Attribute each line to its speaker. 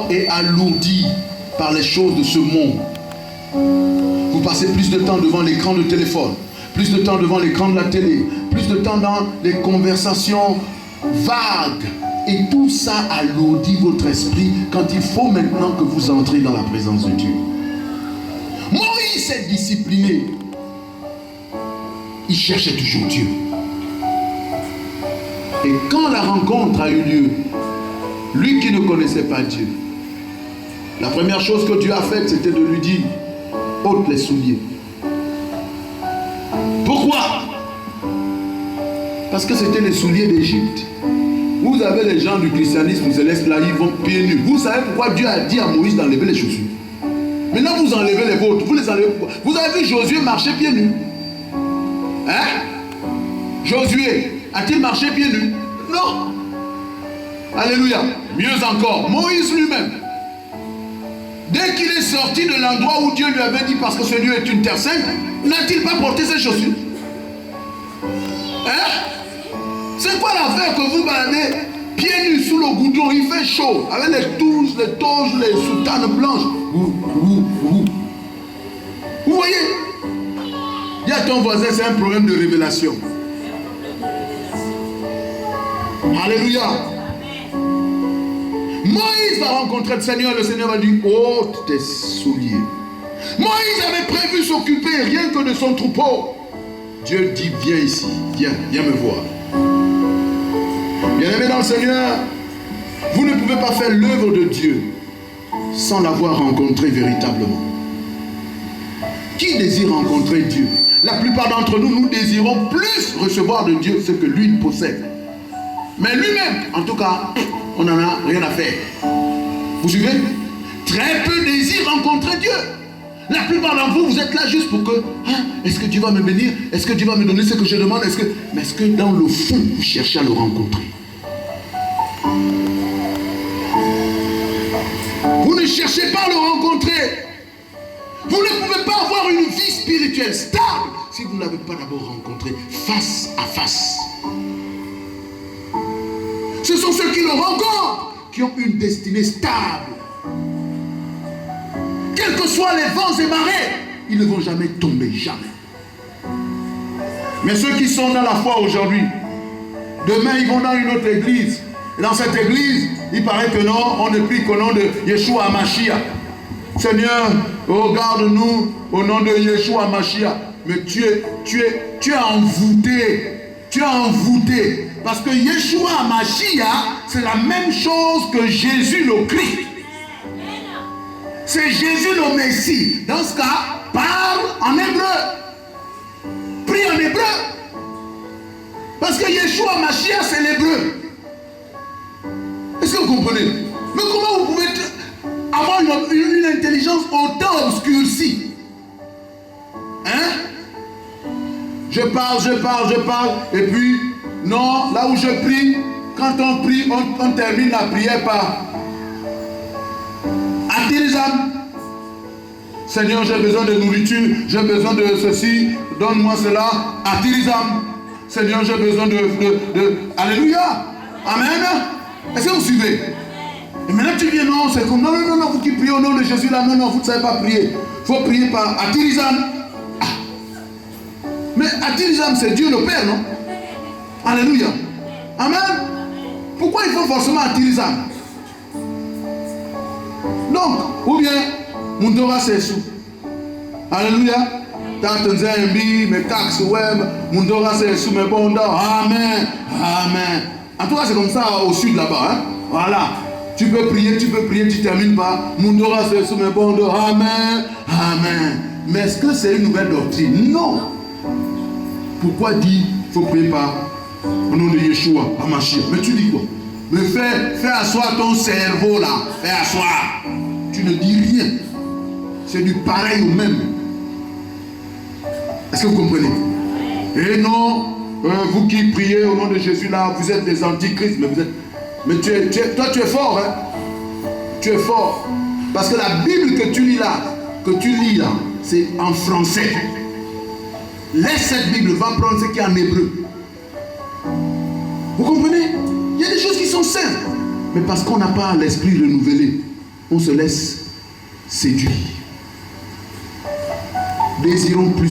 Speaker 1: corps est alourdi par les choses de ce monde. Vous passez plus de temps devant l'écran de téléphone, plus de temps devant l'écran de la télé, plus de temps dans les conversations vagues. Et tout ça alourdit votre esprit quand il faut maintenant que vous entrez dans la présence de Dieu. Moïse s'est discipliné. Il cherchait toujours Dieu. Et quand la rencontre a eu lieu, lui qui ne connaissait pas Dieu, la première chose que Dieu a faite, c'était de lui dire, ôte les souliers. Pourquoi? Parce que c'était les souliers d'Égypte. Vous avez les gens du christianisme céleste là, ils vont pieds nus. Vous savez pourquoi Dieu a dit à Moïse d'enlever les chaussures? Maintenant vous enlevez les vôtres. Vous les enlevez pourquoi? Vous avez vu Josué marcher pieds nus? Hein? Josué a-t-il marché pieds nus? Non. Alléluia. Mieux encore, Moïse lui-même, dès qu'il est sorti de l'endroit où Dieu lui avait dit parce que ce lieu est une terre sainte, n'a-t-il pas porté ses chaussures? Hein? C'est quoi l'affaire que vous baladez pieds nus sous le goudron, il fait chaud, avec les touches, les toges, les soutanes blanches. Vous voyez? Dis à ton voisin, c'est un problème de révélation. Alléluia. Moïse va rencontrer le Seigneur va dire, ôte tes souliers. Moïse avait prévu s'occuper rien que de son troupeau. Dieu dit, viens ici, viens me voir. Bien-aimés dans le Seigneur, vous ne pouvez pas faire l'œuvre de Dieu sans l'avoir rencontré véritablement. Qui désire rencontrer Dieu? La plupart d'entre nous, nous désirons plus recevoir de Dieu ce que lui possède. Mais lui-même, en tout cas, on n'en a rien à faire. Vous suivez? Très peu désirent rencontrer Dieu. La plupart d'entre vous, vous êtes là juste pour que, est-ce que Dieu va me bénir? Est-ce que Dieu va me donner ce que je demande? Mais est-ce que dans le fond, vous cherchez à le rencontrer? Vous ne cherchez pas à le rencontrer. Vous ne pouvez pas avoir une vie spirituelle stable si vous ne l'avez pas d'abord rencontré face à face. Ce sont ceux qui le rencontrent qui ont une destinée stable. Quels que soient les vents et marées, ils ne vont jamais tomber, jamais. Mais ceux qui sont dans la foi aujourd'hui, demain ils vont dans une autre église. Et dans cette église, il paraît que non, on ne prie qu'au nom de Yeshua HaMashiach. Seigneur, oh, garde-nous au nom de Yeshua HaMashiach. Mais tu es envoûté. Tu es envoûté. Parce que Yeshua HaMashiach, c'est la même chose que Jésus le Christ. C'est Jésus le Messie. Dans ce cas, parle en hébreu. Prie en hébreu. Parce que Yeshua HaMashiach, c'est l'hébreu. Est-ce que vous comprenez? Mais comment vous pouvez avoir une intelligence autant obscurcie? Hein? Je parle. Et puis, non, là où je prie, quand on prie, on termine la prière par Atirizam. Seigneur, j'ai besoin de nourriture, j'ai besoin de ceci, donne-moi cela. Atirizam. Seigneur, j'ai besoin de... Alléluia. Amen. Est-ce que vous suivez? Et maintenant tu viens, non, c'est comme, non, vous qui priez au nom de Jésus, là, non, vous ne savez pas prier. Il faut prier par Atirizam. Mais Atirizam, c'est Dieu le Père, non? Alléluia. Amen. Pourquoi il faut forcément Atirizam? Donc, ou bien, Mundora c'est sous. Alléluia. Tantanzembi, mes taxes web, Mundora c'est sous, mes bonda. Amen. Amen. En tout cas, c'est comme ça au sud là-bas. Hein? Voilà. Tu peux prier, tu termines par Mundora c'est sous, mes bonda. Amen. Amen. Mais est-ce que c'est une nouvelle doctrine? Non. Pourquoi dire il faut prier par au nom de Yeshua HaMashiach? Mais tu dis quoi? Mais fais asseoir ton cerveau là. Fais asseoir. Tu ne dis rien. C'est du pareil au même. Est-ce que vous comprenez? Et non, vous qui priez au nom de Jésus là, vous êtes des antichrists, mais toi tu es fort, hein? Tu es fort. Parce que la Bible que tu lis là, c'est en français. Laisse cette Bible, va prendre ce qui est en hébreu. Vous comprenez? Il y a des choses qui sont simples. Mais parce qu'on n'a pas l'esprit renouvelé, on se laisse séduire. Désirons plus.